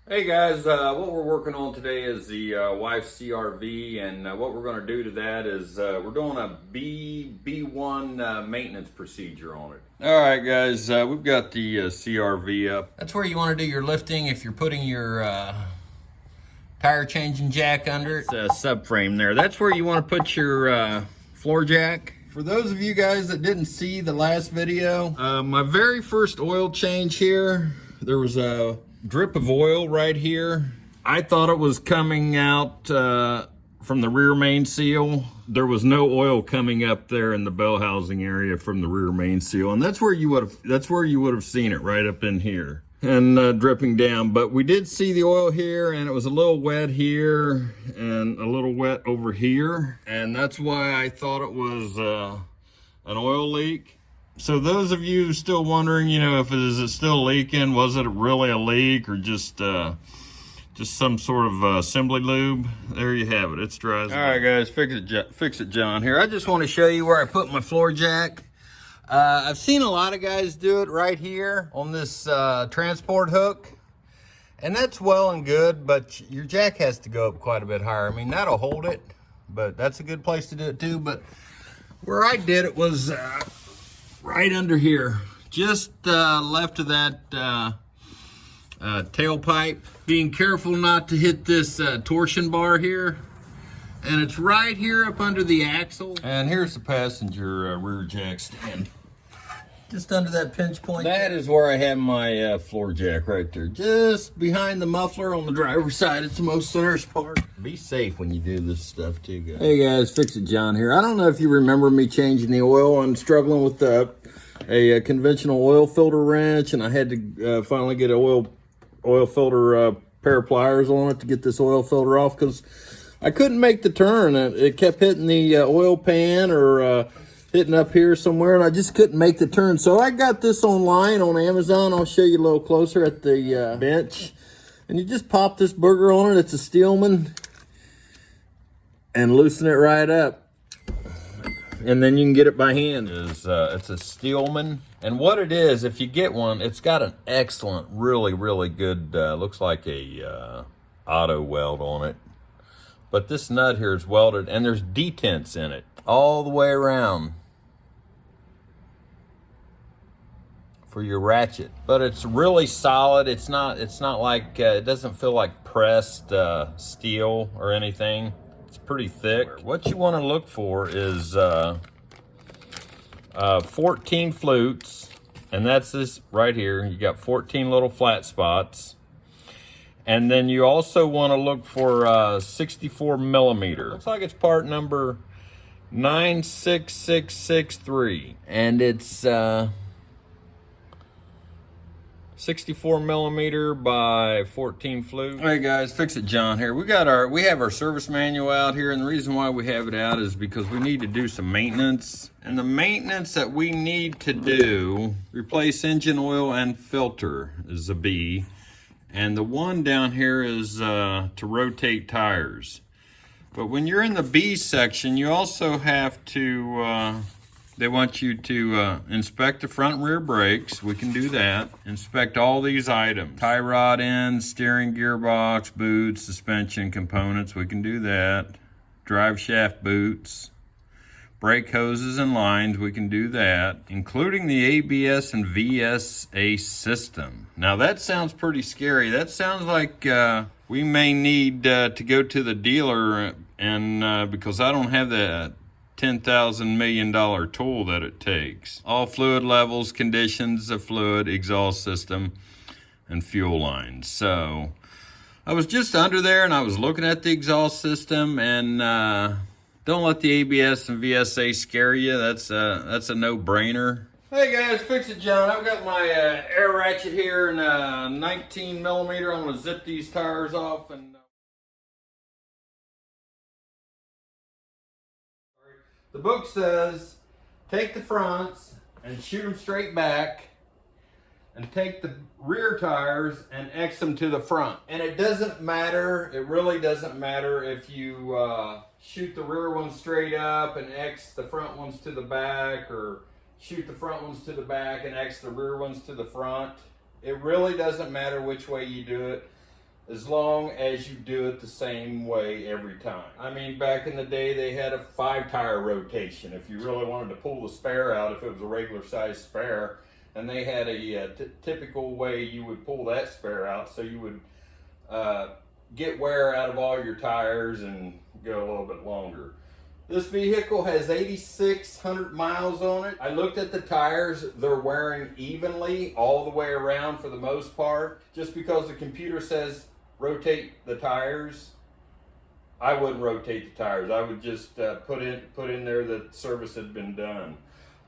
Hey guys, what we're working on today is the wife's CRV, and what we're going to do to that is we're doing a B1 maintenance procedure on it. All right, guys, we've got the CRV up. That's where you want to do your lifting if you're putting your tire changing jack under it. It's a subframe there. That's where you want to put your floor jack. For those of you guys that didn't see the last video, My very first oil change here, there was a drip of oil right here. I thought it was coming out from the rear main seal. There was no oil coming up there in the bell housing area from the rear main seal, and that's where you would have seen it, right up in here and dripping down. But we did see the oil here, and it was a little wet here and a little wet over here, and that's why I thought it was an oil leak. So those of you still wondering, if is it still leaking? Was it really a leak or just some sort of assembly lube? There you have it. It's dry. All right, guys, fix it, John. Here, I just want to show you where I put my floor jack. I've seen a lot of guys do it right here on this transport hook, and that's well and good, but your jack has to go up quite a bit higher. I mean, that'll hold it, but that's a good place to do it too. But where I did it was right under here, just left of that tailpipe. Being careful not to hit this torsion bar here. And it's right here up under the axle. And here's the passenger rear jack stand. just under that pinch point. That is where I have my floor jack right there. Just behind the muffler on the driver's side. It's the most centerest part. Be safe when you do this stuff too, guys. Hey guys, Fix It John here. I don't know if you remember me changing the oil. I'm struggling with a conventional oil filter wrench, and I had to finally get an oil filter pair of pliers on it to get this oil filter off, because I couldn't make the turn. It kept hitting the oil pan or hitting up here somewhere, and I just couldn't make the turn. So I got this online on Amazon. I'll show you a little closer at the bench. And you just pop this burger on it. It's a Steelman. And loosen it right up. And then you can get it by hand. It's a Steelman. And what it is, if you get one, it's got an excellent, really, really good, looks like a auto weld on it. But this nut here is welded, and there's detents in it all the way around for your ratchet. But it's really solid. It's not like, it doesn't feel like pressed steel or anything. It's pretty thick. What you want to look for is 14 flutes, and that's this right here. You got 14 little flat spots. And then you also want to look for 64 millimeter. Looks like it's part number 96663. And it's 64 millimeter by 14 flute. Hey guys, Fix It John here. We have our service manual out here, and the reason why we have it out is because we need to do some maintenance. And the maintenance that we need to do, replace engine oil and filter, is a B. And the one down here is to rotate tires. But when you're in the B section, you also have to, they want you to inspect the front and rear brakes. We can do that. Inspect all these items. Tie rod ends, steering gearbox, boots, suspension components. We can do that. Drive shaft boots. Brake hoses and lines, we can do that, including the ABS and VSA system. Now that sounds pretty scary. That sounds like we may need to go to the dealer, and because I don't have the $10,000 million tool that it takes. All fluid levels, conditions of fluid, exhaust system, and fuel lines. So I was just under there, and I was looking at the exhaust system, and don't let the ABS and VSA scare you. That's a no-brainer. Hey guys, Fix It John. I've got my air ratchet here in 19 millimeter. I'm gonna zip these tires off. And the book says, take the fronts and shoot them straight back, and take the rear tires and X them to the front. And it doesn't matter, it really doesn't matter if you shoot the rear ones straight up and X the front ones to the back, or shoot the front ones to the back and X the rear ones to the front. It really doesn't matter which way you do it. as long as you do it the same way every time. I mean, back in the day, they had a 5-tire rotation. If you really wanted to pull the spare out, if it was a regular size spare, and they had a typical way you would pull that spare out, so you would get wear out of all your tires and go a little bit longer. This vehicle has 8,600 miles on it. I looked at the tires. They're wearing evenly all the way around for the most part. Just because the computer says rotate the tires, I wouldn't rotate the tires. I would just put in there that service had been done.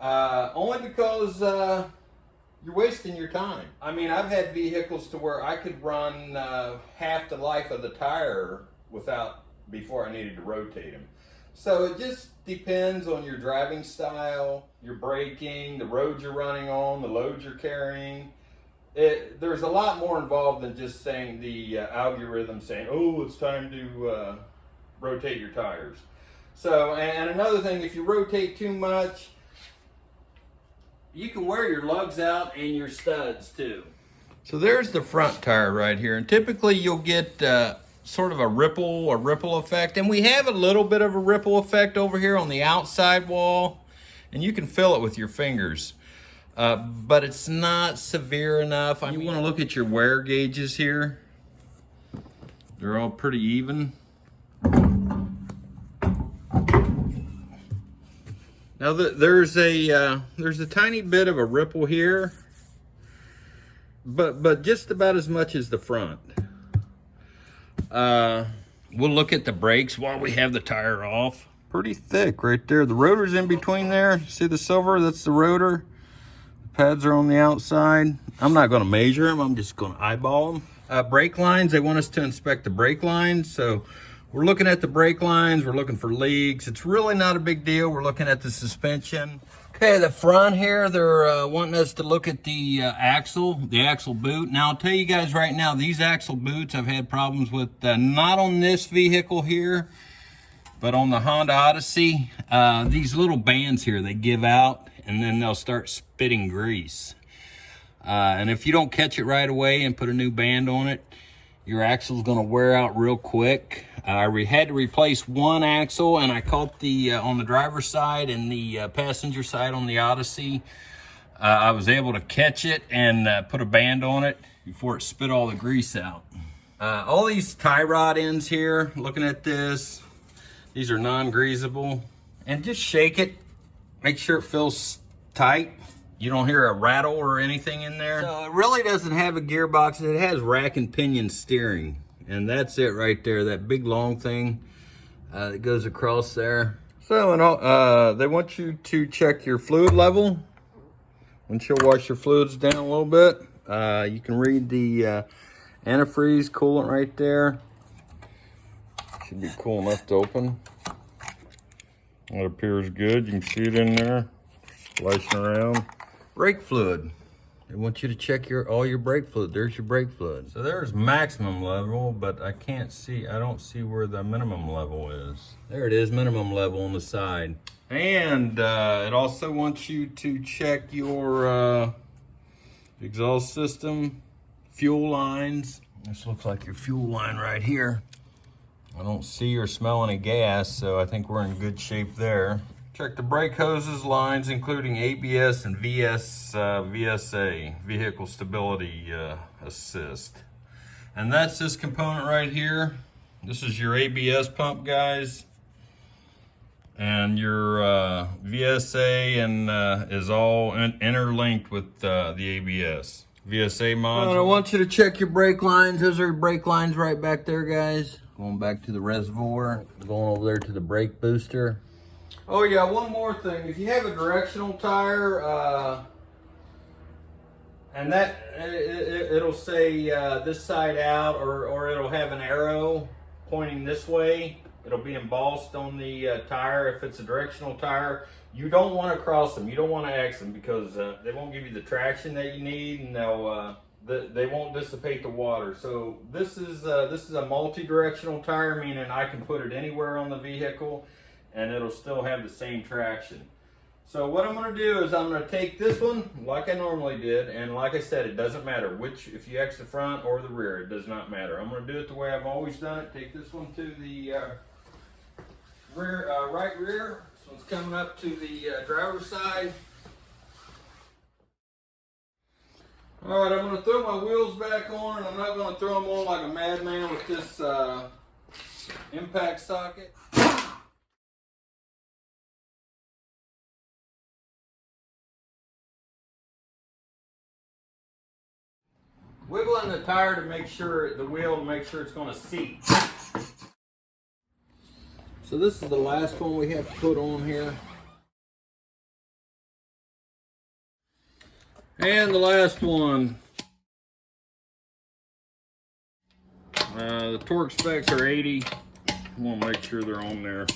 Only because you're wasting your time. I mean, I've had vehicles to where I could run half the life of the tire before I needed to rotate them. So it just depends on your driving style, your braking, the road you're running on, the load you're carrying. There's a lot more involved than just saying the algorithm saying, oh, it's time to rotate your tires. So, and another thing, if you rotate too much, you can wear your lugs out and your studs too. So there's the front tire right here, and typically you'll get sort of a ripple effect, and we have a little bit of a ripple effect over here on the outside wall, and you can feel it with your fingers, but it's not severe enough. I mean, you want to look at your wear gauges here. They're all pretty even. Now there's a tiny bit of a ripple here, but just about as much as the front. We'll look at the brakes while we have the tire off. Pretty thick right there. The rotor's in between there. See the silver? That's the rotor. The pads are on the outside. I'm not going to measure them. I'm just going to eyeball them. Brake lines, they want us to inspect the brake lines. So we're looking at the brake lines. We're looking for leaks. It's really not a big deal. We're looking at the suspension. Okay, the front here, they're wanting us to look at the axle boot. Now, I'll tell you guys right now, these axle boots I've had problems with, not on this vehicle here, but on the Honda Odyssey. These little bands here, they give out, and then they'll start spitting grease. And if you don't catch it right away and put a new band on it, your axle's gonna wear out real quick. I had to replace one axle, and I caught the on the driver's side and the passenger side on the Odyssey. I was able to catch it and put a band on it before it spit all the grease out. All these tie rod ends here, looking at this, these are non-greasable. And just shake it, make sure it feels tight. You don't hear a rattle or anything in there. So it really doesn't have a gearbox. It has rack and pinion steering. And that's it right there, that big long thing that goes across there. So they want you to check your fluid level. Once you'll wash your fluids down a little bit, you can read the antifreeze coolant right there. Should be cool enough to open. That appears good. You can see it in there, splashing around. Brake fluid. They want you to check all your brake fluid. There's your brake fluid. So there's maximum level, but I don't see where the minimum level is. There it is, minimum level on the side. And it also wants you to check your exhaust system, fuel lines. This looks like your fuel line right here. I don't see or smell any gas, so I think we're in good shape there. Check the brake hoses lines, including ABS and VSA, Vehicle Stability Assist. And that's this component right here. This is your ABS pump, guys. And your VSA is all interlinked with the ABS. VSA module. I want you to check your brake lines. Those are brake lines right back there, guys. Going back to the reservoir, going over there to the brake booster. Oh yeah, one more thing. If you have a directional tire, and that it'll say this side out, or it'll have an arrow pointing this way. It'll be embossed on the tire. If it's a directional tire, you don't want to cross them. You don't want to X them because they won't give you the traction that you need, and they won't dissipate the water. So this is a multi-directional tire, meaning I can put it anywhere on the vehicle and it'll still have the same traction. So what I'm gonna do is I'm gonna take this one like I normally did, and like I said, it doesn't matter which, if you X the front or the rear, it does not matter. I'm gonna do it the way I've always done it. Take this one to the rear, right rear. This one's coming up to the driver's side. All right, I'm gonna throw my wheels back on, and I'm not gonna throw them on like a madman with this impact socket. Wiggling the tire to make sure, the wheel to make sure it's gonna seat. So this is the last one we have to put on here. And the last one. The torque specs are 80. I want to make sure they're on there.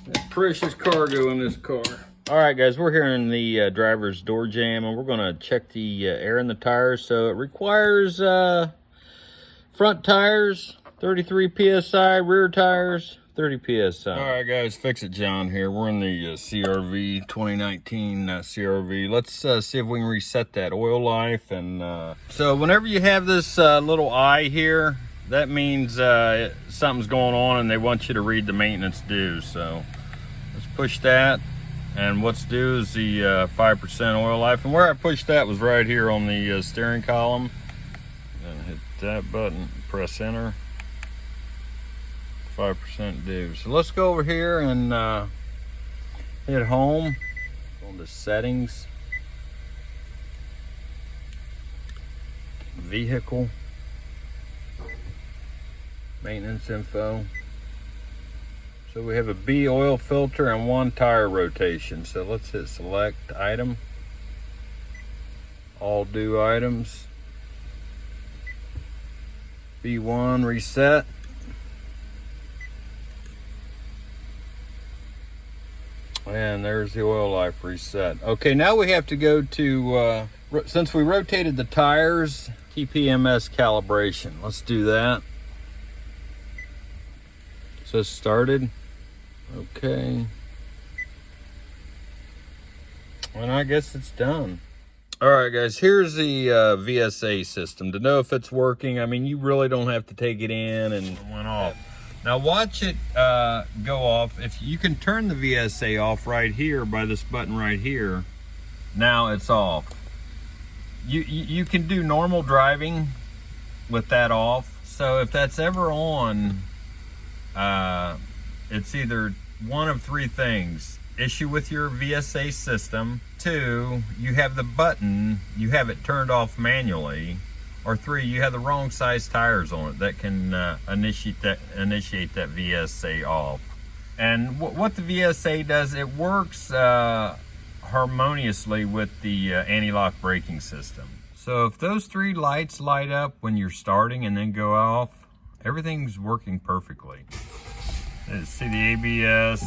That precious cargo in this car. All right, guys, we're here in the driver's door jamb, and we're going to check the air in the tires. So it requires front tires, 33 PSI, rear tires, 30 PSI. All right, guys, Fix It John here. We're in the CRV 2019 CRV. Let's see if we can reset that oil life. And so whenever you have this little eye here, that means something's going on and they want you to read the maintenance due. So let's push that. And what's due is the 5% oil life. And where I pushed that was right here on the steering column. And hit that button, press enter. 5% due. So let's go over here and hit home. Go into settings. Vehicle. Maintenance info. So we have a B oil filter and 1 tire rotation. So let's hit select item. All due items. B1 reset. And there's the oil life reset. Okay, now we have to go to, since we rotated the tires, TPMS calibration. Let's do that. So it's started. Okay. And I guess it's done. All right, guys, here's the VSA system. To know if it's working, I mean, you really don't have to take it in and it went off. Now watch it go off. If you can turn the VSA off right here by this button right here, now it's off. You can do normal driving with that off. So if that's ever on, it's either one of 3 things. Issue with your VSA system. 2, you have the button, you have it turned off manually. Or 3, you have the wrong size tires on it that can initiate that VSA off. And what the VSA does, it works harmoniously with the anti-lock braking system. So if those 3 lights light up when you're starting and then go off, everything's working perfectly. See the ABS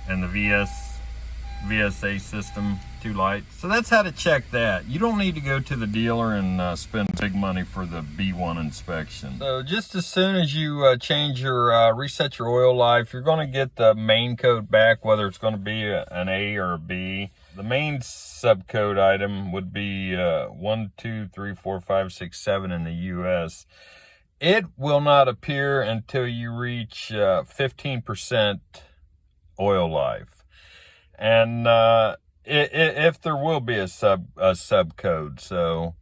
and the VSA system, 2 lights. So that's how to check that. You don't need to go to the dealer and spend big money for the B1 inspection. So just as soon as you change your, reset your oil life, you're gonna get the main code back, whether it's gonna be an A or a B. The main subcode item would be 1, 2, 3, 4, 5, 6, 7 in the US. It will not appear until you reach 15% oil life. And if there will be a subcode. So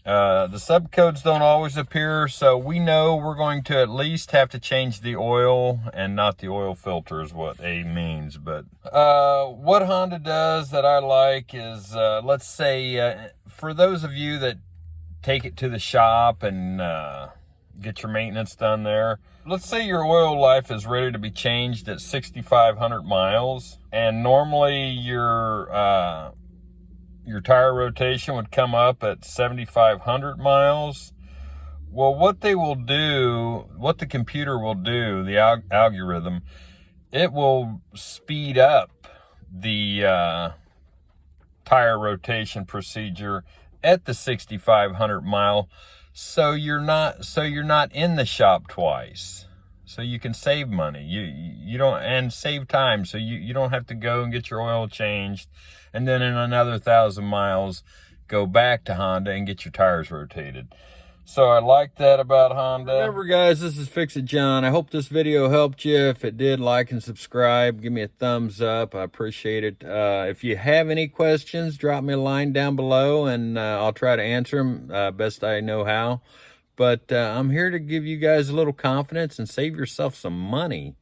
the subcodes don't always appear, so we know we're going to at least have to change the oil and not the oil filter is what A means. But what Honda does that I like is, let's say for those of you that take it to the shop and get your maintenance done there. Let's say your oil life is ready to be changed at 6,500 miles, and normally your tire rotation would come up at 7,500 miles. Well, what they will do, what the computer will do, the algorithm, it will speed up the tire rotation procedure at the 6,500 mile. So you're not in the shop twice. so you can save money. You don't, and save time, so you don't have to go and get your oil changed and then in another 1,000 miles go back to Honda and get your tires rotated. So I like that about Honda. Remember guys, this is Fix It John. I hope this video helped you. If it did, like and subscribe. Give me a thumbs up. I appreciate it. If you have any questions, drop me a line down below and I'll try to answer them best I know how. But I'm here to give you guys a little confidence and save yourself some money.